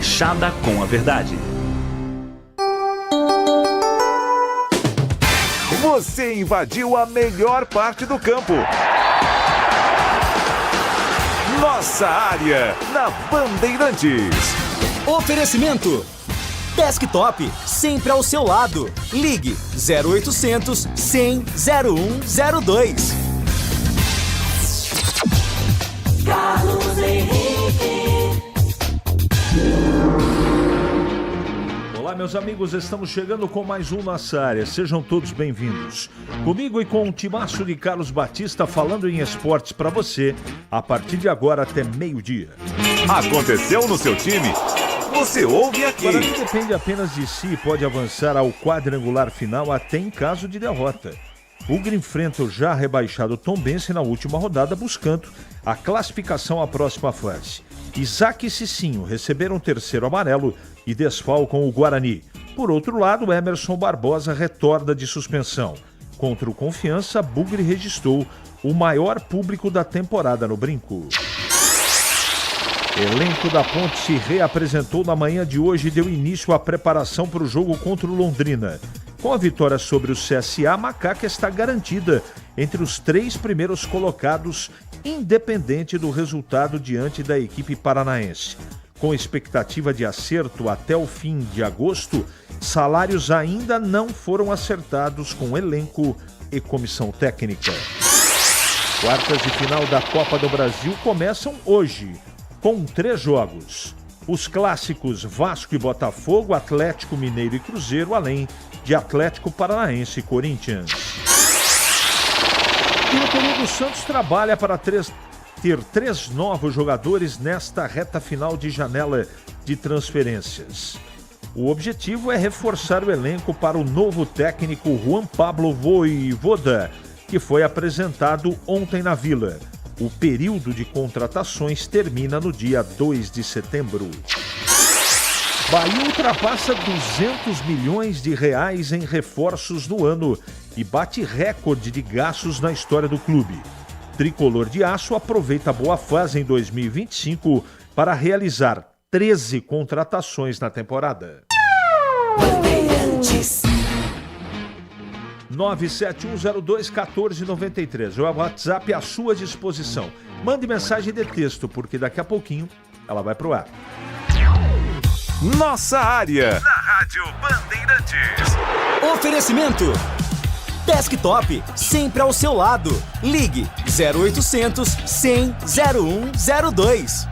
Chada com a verdade. Você invadiu a melhor parte do campo. Nossa área, na Bandeirantes. Oferecimento Desktop, sempre ao seu lado. Ligue 0800 100 0102. Carlos Henrique. Olá, meus amigos, estamos chegando com mais um Nossa Área. Sejam todos bem-vindos. Comigo e com o timaço de Carlos Batista falando em esportes para você, a partir de agora até meio-dia. Aconteceu no seu time? Você ouve aqui. Agora, não depende apenas de si e pode avançar ao quadrangular final até em caso de derrota. O Grêmio enfrenta o já rebaixado Tombense na última rodada, buscando a classificação à próxima fase. Isaac e Cicinho receberam o terceiro amarelo e desfalcam o Guarani. Por outro lado, Emerson Barbosa retorna de suspensão. Contra o Confiança, Bugre registrou o maior público da temporada no Brinco. Elenco da Ponte se reapresentou na manhã de hoje e deu início à preparação para o jogo contra o Londrina. Com a vitória sobre o CSA, a Macaca está garantida entre os 3 primeiros colocados, independente do resultado diante da equipe paranaense. Com expectativa de acerto até o fim de agosto, salários ainda não foram acertados com elenco e comissão técnica. Quartas de final da Copa do Brasil começam hoje, com 3 jogos. Os clássicos Vasco e Botafogo, Atlético Mineiro e Cruzeiro, além de Atlético Paranaense e Corinthians. E o Toledo Santos trabalha para ter 3 novos jogadores nesta reta final de janela de transferências. O objetivo é reforçar o elenco para o novo técnico Juan Pablo Voivoda, que foi apresentado ontem na Vila. O período de contratações termina no dia 2 de setembro. Bahia ultrapassa 200 milhões de reais em reforços no ano e bate recorde de gastos na história do clube. Tricolor de Aço aproveita a boa fase em 2025 para realizar 13 contratações na temporada. 971021493. O WhatsApp à sua disposição. Mande mensagem de texto, porque daqui a pouquinho ela vai pro ar. Nossa área, na Rádio Bandeirantes. Oferecimento Desktop, sempre ao seu lado. Ligue 0800 100 0102.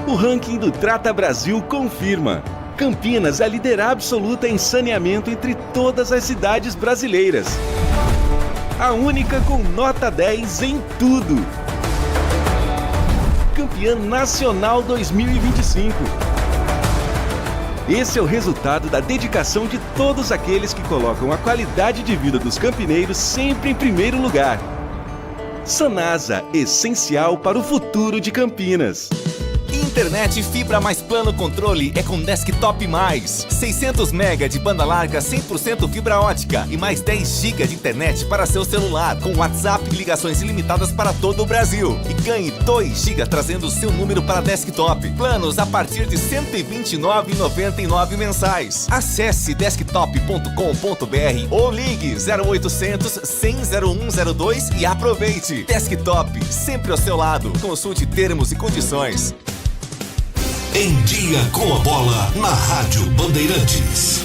O ranking do Trata Brasil confirma. Campinas é a líder absoluta em saneamento entre todas as cidades brasileiras. A única com nota 10 em tudo. Campeã nacional 2025. Esse é o resultado da dedicação de todos aqueles que colocam a qualidade de vida dos campineiros sempre em primeiro lugar. Sanasa, essencial para o futuro de Campinas. Internet fibra mais plano controle é com Desktop Mais. 600 MB de banda larga 100% fibra ótica e mais 10 GB de internet para seu celular, com WhatsApp e ligações ilimitadas para todo o Brasil. E ganhe 2 GB trazendo o seu número para Desktop. Planos a partir de R$ 129,99 mensais. Acesse desktop.com.br ou ligue 0800 100 0102 e aproveite. Desktop, sempre ao seu lado. Consulte termos e condições. Em Dia com a Bola, na Rádio Bandeirantes.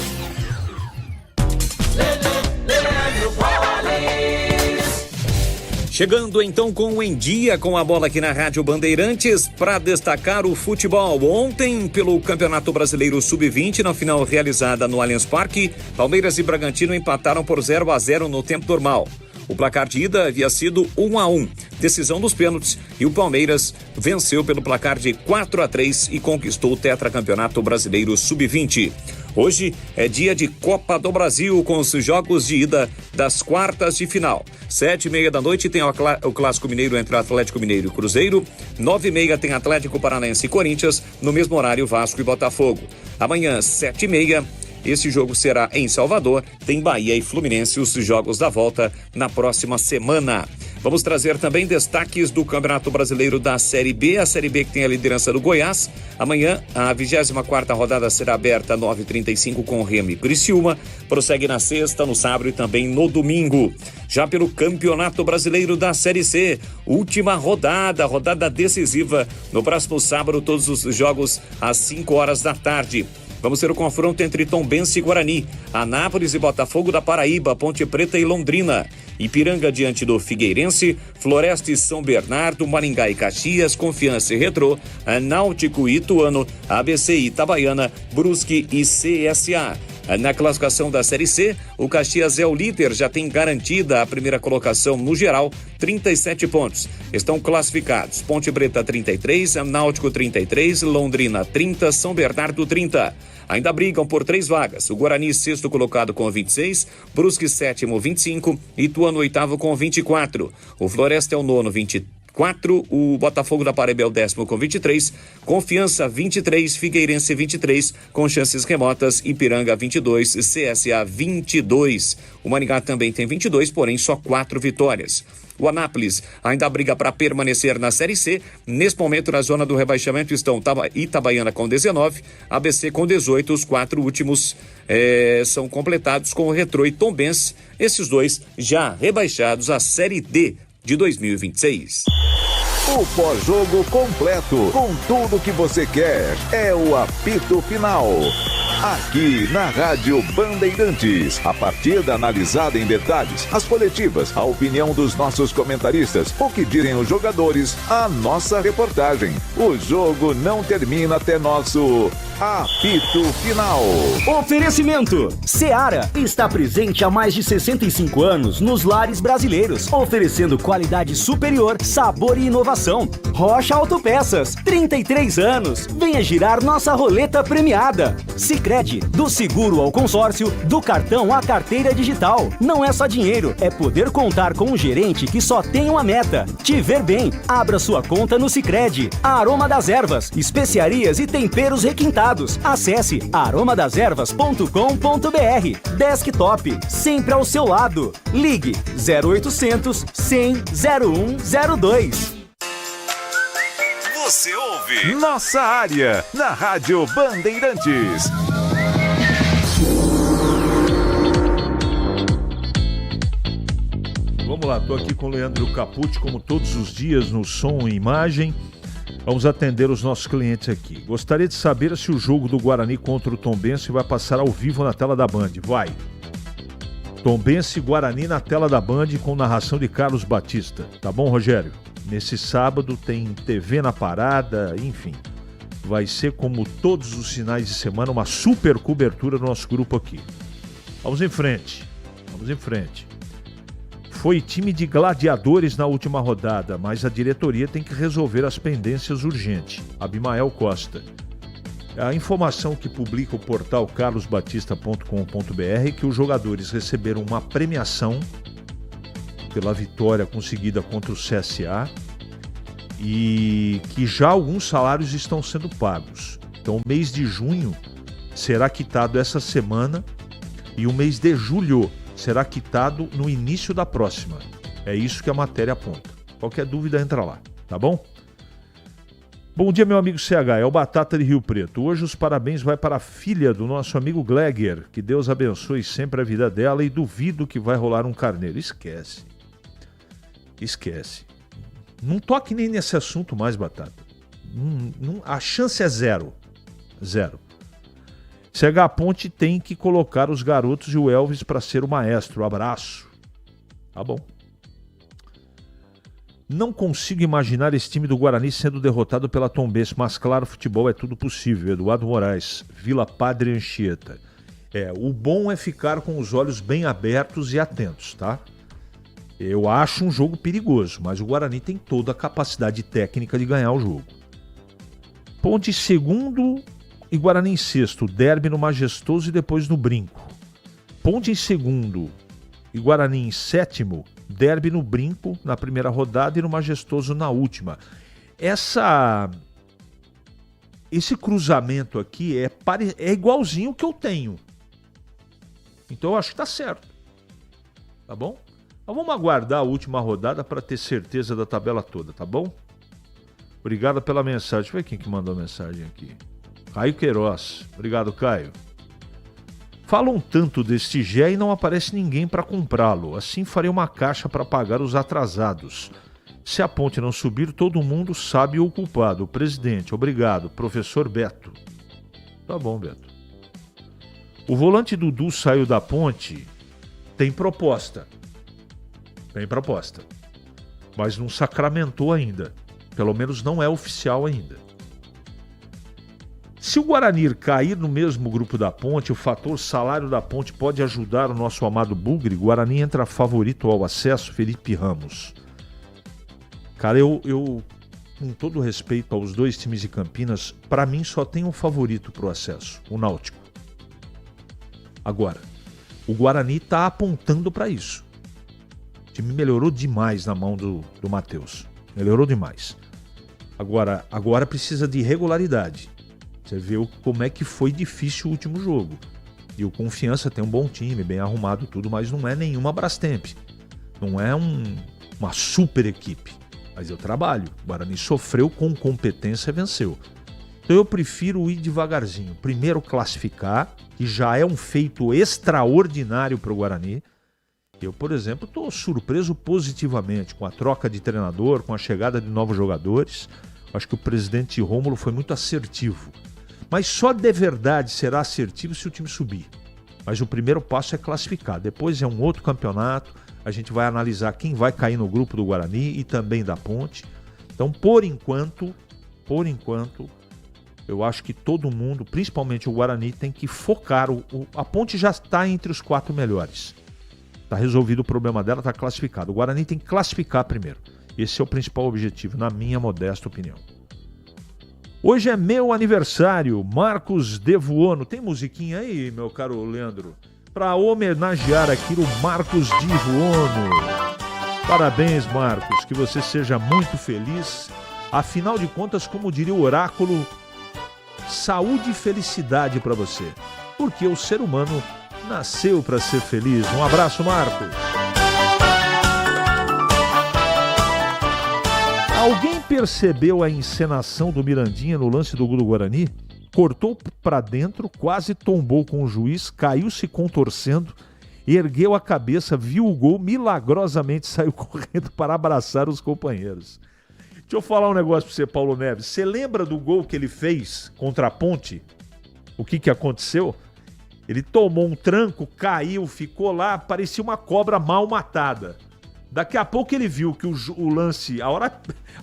Chegando então com o Em Dia com a Bola aqui na Rádio Bandeirantes para destacar o futebol. Ontem, pelo Campeonato Brasileiro Sub-20, na final realizada no Allianz Parque, Palmeiras e Bragantino empataram por 0-0 no tempo normal. O placar de ida havia sido 1-1, decisão dos pênaltis, e o Palmeiras venceu pelo placar de 4-3 e conquistou o tetracampeonato brasileiro Sub-20. Hoje é dia de Copa do Brasil, com os jogos de ida das quartas de final. 7h30 da noite tem o Clássico Mineiro entre Atlético Mineiro e Cruzeiro. 9h30 tem Atlético Paranaense e Corinthians. No mesmo horário, Vasco e Botafogo. Amanhã, 7h30, esse jogo será em Salvador. Tem Bahia e Fluminense, os jogos da volta na próxima semana. Vamos trazer também destaques do Campeonato Brasileiro da Série B, a Série B que tem a liderança do Goiás. Amanhã, a 24ª rodada será aberta às 9h35 com Remo e Criciúma. Prossegue na sexta, no sábado e também no domingo. Já pelo Campeonato Brasileiro da Série C, última rodada decisiva. No próximo sábado, todos os jogos às 5 horas da tarde. Vamos ter o confronto entre Tombense e Guarani, Anápolis e Botafogo da Paraíba, Ponte Preta e Londrina, Ipiranga diante do Figueirense, Floresta e São Bernardo, Maringá e Caxias, Confiança e Retrô, Náutico e Ituano, ABC e Itabaiana, Brusque e CSA. Na classificação da Série C, o Caxias é o líder, já tem garantida a primeira colocação no geral, 37 pontos. Estão classificados Ponte Preta 33, Náutico 33, Londrina 30, São Bernardo 30. Ainda brigam por 3 vagas. O Guarani, sexto colocado com 26, Brusque, sétimo, 25, Ituano, oitavo com 24. O Floresta é o nono, 24, o Botafogo da Paraíba é o 10º com 23, Confiança 23, Figueirense 23, com chances remotas, Ipiranga 22, CSA 22. O Maringá também tem 22, porém só 4 vitórias. O Anápolis ainda briga para permanecer na Série C. Nesse momento, na zona do rebaixamento, estão Itabaiana com 19, ABC com 18. Os 4 últimos são completados com o Retrô e Tombense. Esses 2 já rebaixados à Série D de 2026. O pós-jogo completo, com tudo que você quer, é o apito final. Aqui na Rádio Bandeirantes, a partida analisada em detalhes, as coletivas, a opinião dos nossos comentaristas, o que dizem os jogadores, a nossa reportagem. O jogo não termina até nosso apito final. Oferecimento: Seara está presente há mais de 65 anos nos lares brasileiros, oferecendo qualidade superior, sabor e inovação. Rocha Autopeças, 33 anos. Venha girar nossa roleta premiada. Sicredi, do seguro ao consórcio, do cartão à carteira digital. Não é só dinheiro, é poder contar com um gerente que só tem uma meta: te ver bem. Abra sua conta no Sicredi. Aroma das Ervas, especiarias e temperos requintados. Acesse aromadeservas.com.br. Desktop, sempre ao seu lado. Ligue 0800 100 0102. Você ouve Nossa Área, na Rádio Bandeirantes. Vamos lá, estou aqui com o Leandro Capucci, como todos os dias, no som e imagem. Vamos atender os nossos clientes aqui. Gostaria de saber se o jogo do Guarani contra o Tombense vai passar ao vivo na tela da Band. Vai. Tombense e Guarani na tela da Band com narração de Carlos Batista. Tá bom, Rogério? Nesse sábado tem TV na parada, enfim. Vai ser, como todos os finais de semana, uma super cobertura do nosso grupo aqui. Vamos em frente. Vamos em frente. Foi time de gladiadores na última rodada, mas a diretoria tem que resolver as pendências urgente. Abimael Costa. A informação que publica o portal carlosbatista.com.br é que os jogadores receberam uma premiação pela vitória conseguida contra o CSA e que já alguns salários estão sendo pagos. Então o mês de junho será quitado essa semana e o mês de julho será quitado no início da próxima. É isso que a matéria aponta. Qualquer dúvida, entra lá, tá bom? Bom dia, meu amigo CH, é o Batata de Rio Preto. Hoje os parabéns vai para a filha do nosso amigo Gleger. Que Deus abençoe sempre a vida dela e duvido que vai rolar um carneiro. Esquece. Não toque nem nesse assunto mais, Batata. A chance é zero. CH Ponte tem que colocar os garotos e o Elvis para ser o maestro. Abraço. Tá bom. Não consigo imaginar esse time do Guarani sendo derrotado pela Tombense, mas claro, futebol é tudo possível. Eduardo Moraes, Vila Padre Anchieta. O bom é ficar com os olhos bem abertos e atentos, tá? Eu acho um jogo perigoso, mas o Guarani tem toda a capacidade técnica de ganhar o jogo. Ponte em segundo e Guarani em sexto. Derby no Majestoso e depois no Brinco. Ponte em segundo e Guarani em sétimo. Derby no Brinco na primeira rodada e no Majestoso na última. Esse cruzamento aqui é igualzinho que eu tenho. Então eu acho que tá certo. Tá bom? Então vamos aguardar a última rodada para ter certeza da tabela toda, tá bom? Obrigado pela mensagem. Deixa eu ver quem que mandou a mensagem aqui. Caio Queiroz. Obrigado, Caio. Falam tanto deste GE e não aparece ninguém para comprá-lo. Assim farei uma caixa para pagar os atrasados. Se a ponte não subir, todo mundo sabe o culpado. O presidente. Obrigado. Professor Beto. Tá bom, Beto. O volante Dudu saiu da ponte. Tem proposta. Mas não sacramentou ainda. Pelo menos não é oficial ainda. Se o Guarani cair no mesmo grupo da ponte, o fator salário da ponte pode ajudar o nosso amado Bugre. Guarani entra favorito ao acesso, Felipe Ramos. Cara, eu com todo respeito aos dois times de Campinas, para mim só tem um favorito pro acesso, o Náutico. Agora, o Guarani está apontando para isso. O time melhorou demais na mão do Matheus. Melhorou demais. Agora precisa de regularidade. Você vê como é que foi difícil o último jogo. E o Confiança tem um bom time, bem arrumado tudo, mas não é nenhuma Brastemp. Não é uma super equipe. Mas eu trabalho. O Guarani sofreu com competência e venceu. Então eu prefiro ir devagarzinho. Primeiro classificar, que já é um feito extraordinário para o Guarani. Eu, por exemplo, estou surpreso positivamente com a troca de treinador, com a chegada de novos jogadores. Acho que o presidente Rômulo foi muito assertivo. Mas só de verdade será assertivo se o time subir. Mas o primeiro passo é classificar. Depois é um outro campeonato. A gente vai analisar quem vai cair no grupo do Guarani e também da Ponte. Então, por enquanto, eu acho que todo mundo, principalmente o Guarani, tem que focar. A Ponte já está entre os 4 melhores. Está resolvido o problema dela, está classificado. O Guarani tem que classificar primeiro. Esse é o principal objetivo, na minha modesta opinião. Hoje é meu aniversário, Marcos Devuono. Tem musiquinha aí, meu caro Leandro? Para homenagear aqui o Marcos Devuono. Parabéns, Marcos. Que você seja muito feliz. Afinal de contas, como diria o oráculo, saúde e felicidade para você. Porque o ser humano nasceu para ser feliz. Um abraço, Marcos. Alguém percebeu a encenação do Mirandinha no lance do gol do Guarani? Cortou para dentro, quase tombou com o juiz, caiu se contorcendo, ergueu a cabeça, viu o gol, milagrosamente saiu correndo para abraçar os companheiros. Deixa eu falar um negócio para você, Paulo Neves. Você lembra do gol que ele fez contra a Ponte? O que aconteceu? Ele tomou um tranco, caiu, ficou lá, parecia uma cobra mal matada. Daqui a pouco ele viu que o lance,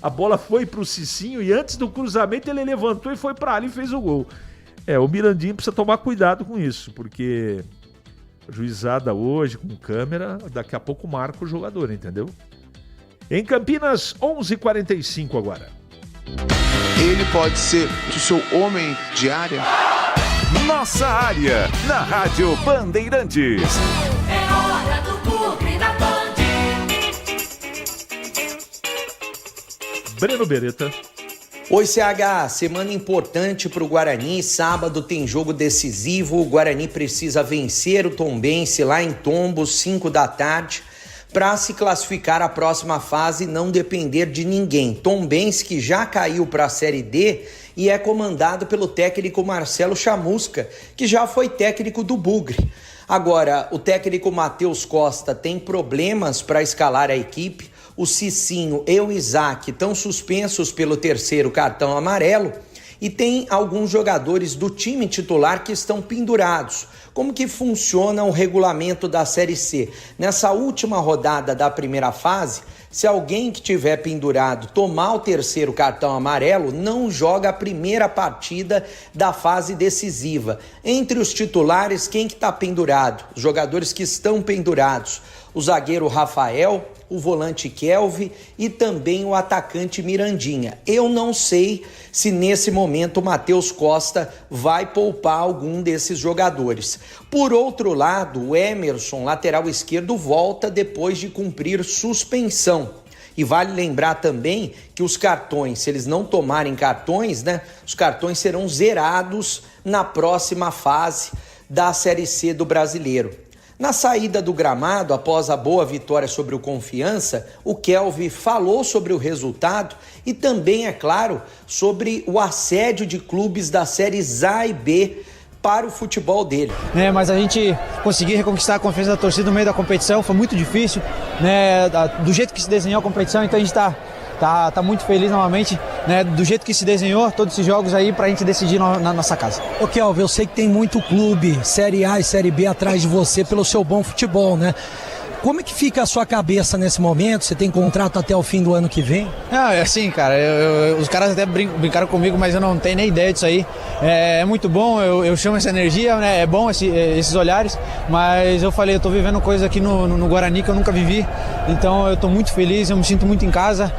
a bola foi pro Cicinho e antes do cruzamento ele levantou e foi pra ali e fez o gol. O Mirandinho precisa tomar cuidado com isso, porque a juizada hoje com câmera, daqui a pouco marca o jogador, entendeu? Em Campinas, 11h45 agora. Ele pode ser o seu homem de área? Nossa área, na Rádio Bandeirantes. É hora do Bugre da Band. Breno Beretta. Oi, CH. Semana importante para o Guarani. Sábado tem jogo decisivo. O Guarani precisa vencer o Tombense lá em Tombos, 5 da tarde, para se classificar à próxima fase e não depender de ninguém. Tombense que já caiu para a Série D e é comandado pelo técnico Marcelo Chamusca, que já foi técnico do Bugre. Agora, o técnico Matheus Costa tem problemas para escalar a equipe. O Cicinho e o Isaac estão suspensos pelo 3º cartão amarelo e tem alguns jogadores do time titular que estão pendurados. Como que funciona o regulamento da Série C? Nessa última rodada da primeira fase, se alguém que tiver pendurado tomar o 3º cartão amarelo, não joga a primeira partida da fase decisiva. Entre os titulares, quem que está pendurado? Os jogadores que estão pendurados. O zagueiro Rafael, o volante Kelvin e também o atacante Mirandinha. Eu não sei se nesse momento o Matheus Costa vai poupar algum desses jogadores. Por outro lado, o Emerson, lateral esquerdo, volta depois de cumprir suspensão. E vale lembrar também que os cartões, se eles não tomarem cartões, os cartões serão zerados na próxima fase da Série C do Brasileiro. Na saída do gramado, após a boa vitória sobre o Confiança, o Kelvin falou sobre o resultado e também, é claro, sobre o assédio de clubes das séries A e B para o futebol dele. Mas a gente conseguiu reconquistar a confiança da torcida no meio da competição, foi muito difícil, do jeito que se desenhou a competição, então a gente tá muito feliz novamente, do jeito que se desenhou todos esses jogos aí pra gente decidir na nossa casa. Ô Kelvin, eu sei que tem muito clube, Série A e Série B atrás de você pelo seu bom futebol, né? Como é que fica a sua cabeça nesse momento? Você tem contrato até o fim do ano que vem? É assim, cara, os caras até brincaram comigo, mas eu não tenho nem ideia disso aí. É muito bom, eu chamo essa energia, é bom esses olhares, mas eu falei, eu tô vivendo coisa aqui no Guarani que eu nunca vivi, então eu tô muito feliz, eu me sinto muito em casa,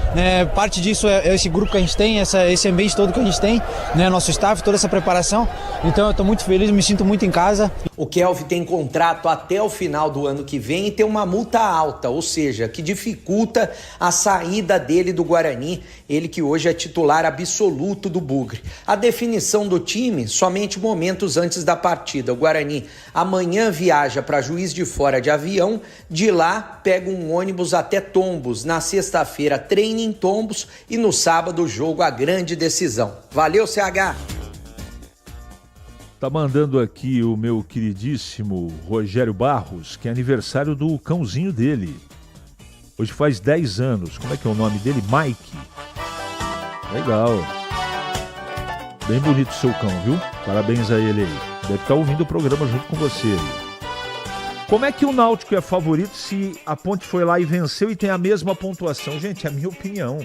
parte disso é esse grupo que a gente tem, esse ambiente todo que a gente tem, nosso staff, toda essa preparação, então eu tô muito feliz, me sinto muito em casa. O Kelvin tem contrato até o final do ano que vem e tem uma multa alta, ou seja, que dificulta a saída dele do Guarani, ele que hoje é titular absoluto do Bugre. A definição do time somente momentos antes da partida. O Guarani amanhã viaja para Juiz de Fora de avião, de lá pega um ônibus até Tombos, na sexta-feira treina em Tombos e no sábado jogo a grande decisão. Valeu, CH! Tá mandando aqui o meu queridíssimo Rogério Barros, que é aniversário do cãozinho dele. Hoje faz 10 anos. Como é que é o nome dele? Mike. Legal. Bem bonito o seu cão, viu? Parabéns a ele aí. Deve estar ouvindo o programa junto com você. Como é que o Náutico é favorito se a Ponte foi lá e venceu e tem a mesma pontuação? Gente, é a minha opinião.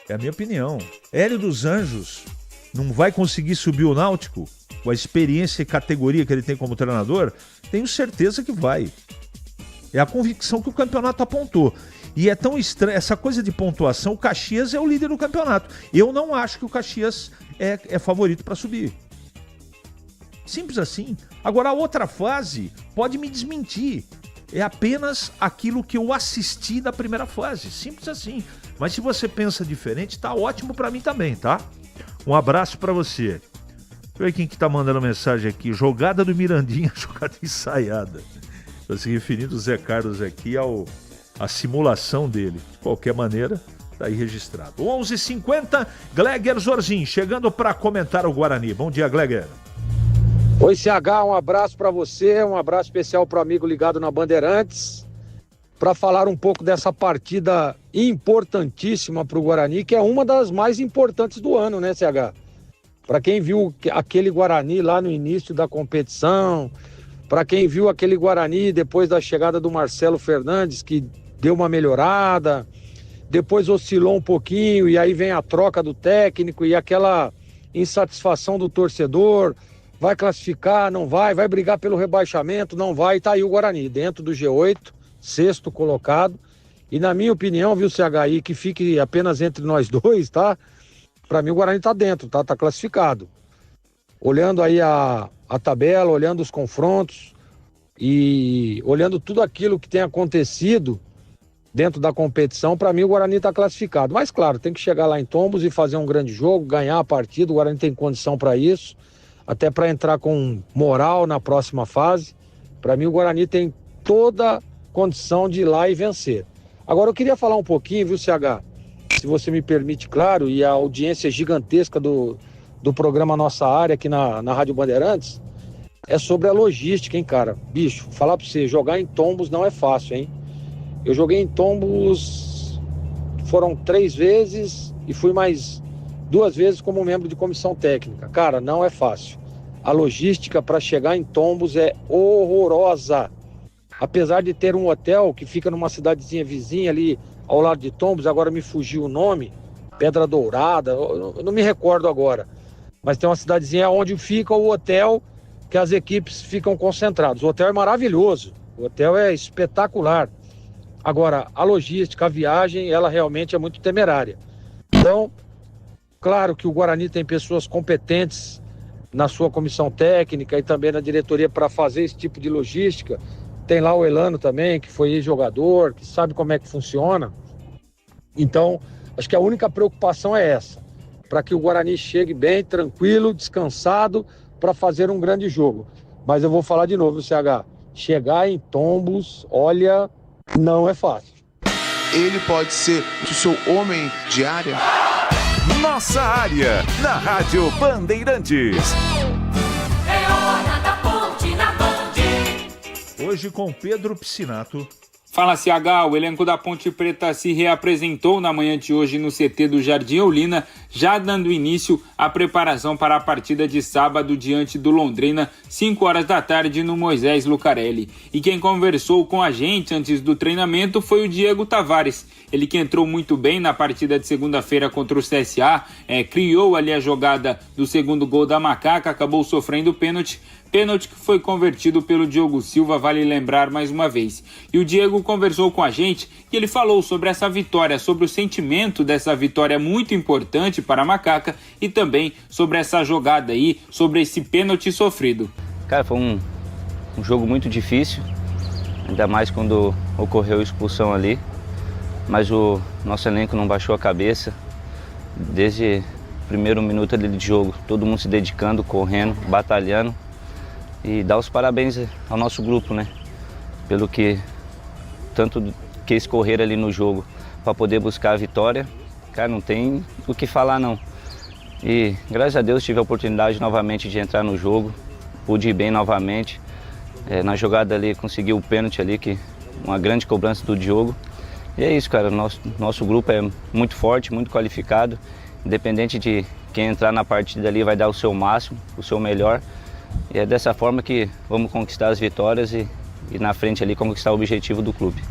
É a minha opinião. Hélio dos Anjos não vai conseguir subir o Náutico? Com a experiência e categoria que ele tem como treinador, tenho certeza que vai. É a convicção que o campeonato apontou. E é tão estranho, essa coisa de pontuação, o Caxias é o líder do campeonato. Eu não acho que o Caxias é favorito para subir. Simples assim. Agora, a outra fase pode me desmentir. É apenas aquilo que eu assisti da primeira fase. Simples assim. Mas se você pensa diferente, tá ótimo para mim também, tá? Um abraço para você. Deixa eu ver quem que tá mandando mensagem aqui. Jogada do Mirandinha, jogada ensaiada. Estou se referindo o Zé Carlos aqui à simulação dele. De qualquer maneira, tá aí registrado. 11h50, Gleger Zorzin, chegando para comentar o Guarani. Bom dia, Gleger. Oi, CH, um abraço para você, um abraço especial para o amigo ligado na Bandeirantes, para falar um pouco dessa partida importantíssima para o Guarani, que é uma das mais importantes do ano, né, CH? Para quem viu aquele Guarani lá no início da competição, para quem viu aquele Guarani depois da chegada do Marcelo Fernandes, que deu uma melhorada, depois oscilou um pouquinho, e aí vem a troca do técnico e aquela insatisfação do torcedor, vai classificar, não vai brigar pelo rebaixamento, não vai, tá aí o Guarani, dentro do G8, sexto colocado, e na minha opinião, viu, CHI, que fique apenas entre nós dois, tá? Para mim o Guarani tá dentro, tá classificado. Olhando aí a tabela, olhando os confrontos e olhando tudo aquilo que tem acontecido dentro da competição, para mim o Guarani tá classificado. Mas claro, tem que chegar lá em Tombos e fazer um grande jogo, ganhar a partida, o Guarani tem condição para isso, até para entrar com moral na próxima fase. Para mim o Guarani tem toda condição de ir lá e vencer. Agora eu queria falar um pouquinho, viu, CH? Se você me permite, claro, e a audiência gigantesca do programa Nossa Área aqui na Rádio Bandeirantes, é sobre a logística, hein, cara? Bicho, falar pra você, jogar em Tombos não é fácil, hein? Eu joguei em Tombos, foram 3 vezes e fui mais 2 vezes como membro de comissão técnica. Cara, não é fácil. A logística para chegar em Tombos é horrorosa. Apesar de ter um hotel que fica numa cidadezinha vizinha ali, ao lado de Tombos, agora me fugiu o nome, Pedra Dourada, eu não me recordo agora, mas tem uma cidadezinha onde fica o hotel que as equipes ficam concentradas. O hotel é maravilhoso, o hotel é espetacular. Agora, a logística, a viagem, ela realmente é muito temerária. Então, claro que o Guarani tem pessoas competentes na sua comissão técnica e também na diretoria para fazer esse tipo de logística. Tem lá o Elano também, que foi jogador, que sabe como é que funciona. Então, acho que a única preocupação é essa, para que o Guarani chegue bem, tranquilo, descansado, para fazer um grande jogo. Mas eu vou falar de novo, CH, chegar em Tombos, olha, não é fácil. Ele pode ser o seu homem de área? Nossa área, na Rádio Bandeirantes. É hora da ponte na Band. Hoje com Pedro Piscinato. Fala, CH, o elenco da Ponte Preta se reapresentou na manhã de hoje no CT do Jardim Oulina, já dando início à preparação para a partida de sábado diante do Londrina, 5 horas da tarde no Moisés Lucarelli. E quem conversou com a gente antes do treinamento foi o Diego Tavares. Ele que entrou muito bem na partida de segunda-feira contra o CSA, criou ali a jogada do segundo gol da Macaca, acabou sofrendo pênalti que foi convertido pelo Diogo Silva, vale lembrar mais uma vez. E o Diego conversou com a gente e ele falou sobre essa vitória, sobre o sentimento dessa vitória muito importante para a Macaca e também sobre essa jogada aí, sobre esse pênalti sofrido. Cara, foi um jogo muito difícil, ainda mais quando ocorreu a expulsão ali, mas o nosso elenco não baixou a cabeça, desde o primeiro minuto ali de jogo, todo mundo se dedicando, correndo, batalhando. E dar os parabéns ao nosso grupo, né? Pelo que tanto que eles correram ali no jogo para poder buscar a vitória. Cara, não tem o que falar, não. E graças a Deus tive a oportunidade novamente de entrar no jogo. Pude ir bem novamente. Na jogada ali consegui o pênalti ali, que uma grande cobrança do Diogo. E é isso, cara. Nosso grupo é muito forte, muito qualificado. Independente de quem entrar na partida ali vai dar o seu máximo, o seu melhor. E é dessa forma que vamos conquistar as vitórias e na frente ali conquistar o objetivo do clube.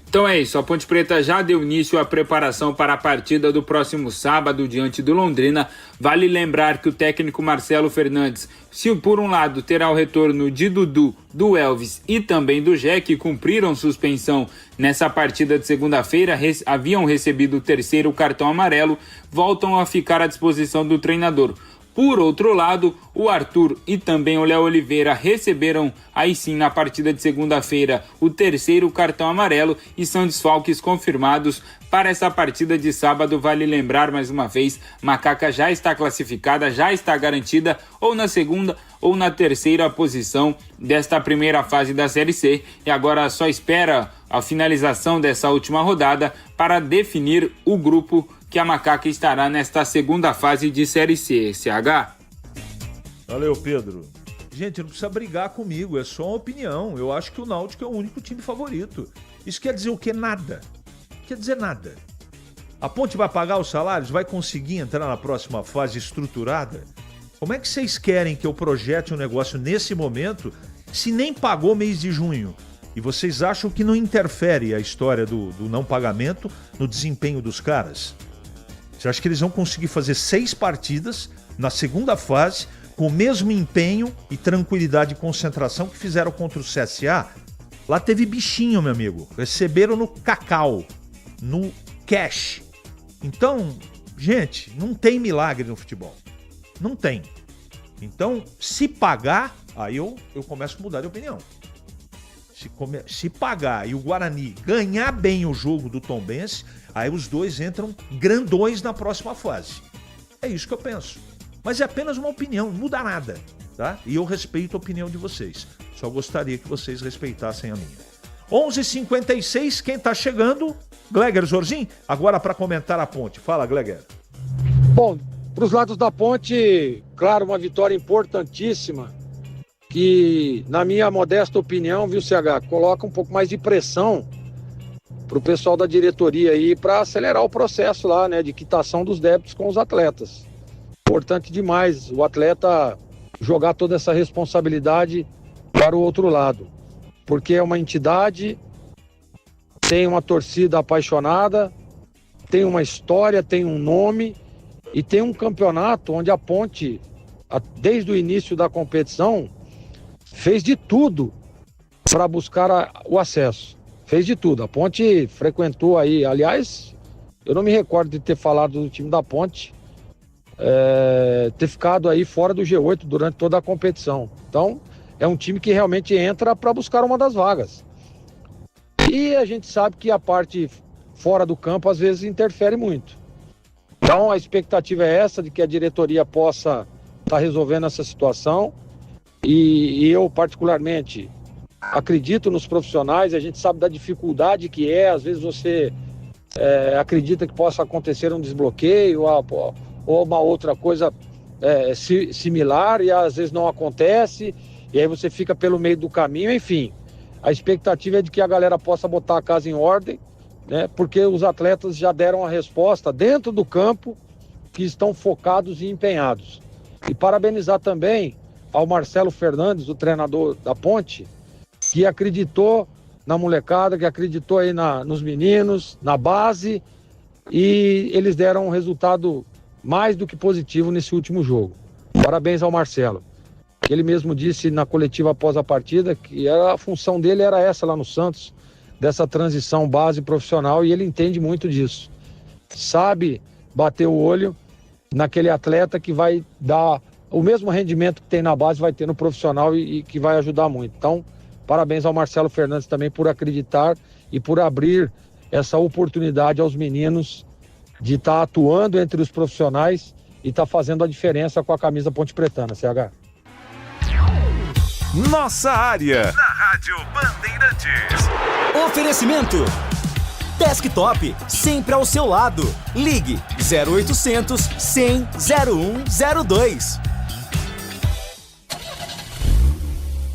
Então é isso, a Ponte Preta já deu início à preparação para a partida do próximo sábado diante do Londrina. Vale lembrar que o técnico Marcelo Fernandes, se por um lado terá o retorno de Dudu, do Elvis e também do Jé, que cumpriram suspensão nessa partida de segunda-feira, haviam recebido o terceiro cartão amarelo, voltam a ficar à disposição do treinador. Por outro lado, o Arthur e também o Léo Oliveira receberam, aí sim, na partida de segunda-feira, o terceiro cartão amarelo e são desfalques confirmados para essa partida de sábado. Vale lembrar mais uma vez, Macaca já está classificada, já está garantida ou na segunda ou na terceira posição desta primeira fase da Série C e agora só espera a finalização dessa última rodada para definir o grupo que a Macaca estará nesta segunda fase de Série C, CH. Valeu, Pedro. Gente, não precisa brigar comigo, é só uma opinião. Eu acho que o Náutico é o único time favorito. Isso quer dizer o quê? Nada. Quer dizer nada. A Ponte vai pagar os salários? Vai conseguir entrar na próxima fase estruturada? Como é que vocês querem que eu projete um negócio nesse momento se nem pagou mês de junho? E vocês acham que não interfere a história do não pagamento no desempenho dos caras? Você acha que eles vão conseguir fazer 6 partidas na segunda fase com o mesmo empenho e tranquilidade e concentração que fizeram contra o CSA? Lá teve bichinho, meu amigo. Receberam no cacau, no cash. Então, gente, não tem milagre no futebol. Não tem. Então, se pagar, aí eu começo a mudar de opinião. Se pagar e o Guarani ganhar bem o jogo do Tombense, aí os dois entram grandões na próxima fase. É isso que eu penso. Mas é apenas uma opinião, não muda nada, tá? E eu respeito a opinião de vocês. Só gostaria que vocês respeitassem a minha. 11h56, quem tá chegando? Gleger Zorzin, agora para comentar a Ponte. Fala, Gleger. Bom, para os lados da Ponte, claro, uma vitória importantíssima, que, na minha modesta opinião, viu, CH, coloca um pouco mais de pressão para o pessoal da diretoria aí para acelerar o processo lá, né, de quitação dos débitos com os atletas. Importante demais o atleta jogar toda essa responsabilidade para o outro lado, porque é uma entidade, tem uma torcida apaixonada, tem uma história, tem um nome e tem um campeonato onde a Ponte, desde o início da competição, fez de tudo para buscar o acesso. Fez de tudo. A Ponte frequentou aí, aliás, eu não me recordo de ter falado do time da Ponte, ter ficado aí fora do G8 durante toda a competição. Então, é um time que realmente entra para buscar uma das vagas. E a gente sabe que a parte fora do campo às vezes interfere muito. Então, a expectativa é essa, de que a diretoria possa estar resolvendo essa situação. E eu, particularmente, acredito nos profissionais, a gente sabe da dificuldade que às vezes você acredita que possa acontecer um desbloqueio ou uma outra coisa similar e às vezes não acontece, e aí você fica pelo meio do caminho, enfim. A expectativa é de que a galera possa botar a casa em ordem, né, porque os atletas já deram a resposta dentro do campo, que estão focados e empenhados. E parabenizar também ao Marcelo Fernandes, o treinador da Ponte, que acreditou na molecada, que acreditou aí nos meninos, na base, e eles deram um resultado mais do que positivo nesse último jogo. Parabéns ao Marcelo. Ele mesmo disse na coletiva após a partida que a função dele era essa lá no Santos, dessa transição base profissional, e ele entende muito disso. Sabe bater o olho naquele atleta que vai dar o mesmo rendimento que tem na base, vai ter no profissional e que vai ajudar muito. Então, parabéns ao Marcelo Fernandes também por acreditar e por abrir essa oportunidade aos meninos de estar atuando entre os profissionais e estar fazendo a diferença com a camisa Ponte Pretana, CH. Nossa área, na Rádio Bandeirantes. Oferecimento Desktop, sempre ao seu lado. Ligue 0800 100 0102.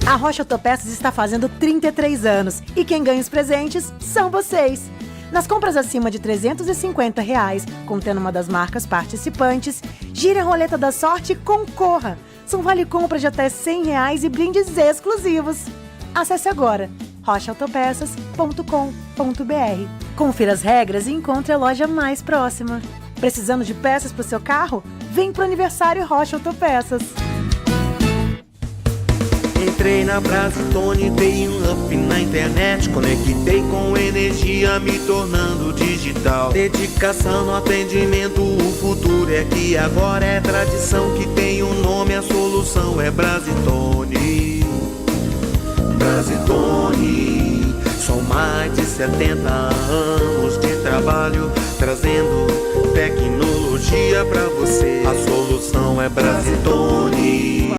A Rocha Autopeças está fazendo 33 anos e quem ganha os presentes são vocês. Nas compras acima de R$350, contendo uma das marcas participantes, gire a roleta da sorte e concorra. São vale-compra de até R$100 e brindes exclusivos. Acesse agora rochaautopeças.com.br. Confira as regras e encontre a loja mais próxima. Precisando de peças para o seu carro? Vem pro aniversário Rocha Autopeças. Entrei na Brasitone, dei um up na internet, conectei com energia, me tornando digital. Dedicação no atendimento, o futuro é aqui, agora é tradição que tem um nome, a solução é Brasitone. Brasitone, são mais de 70 anos de trabalho, trazendo tecnologia pra você. A solução é Brasitone.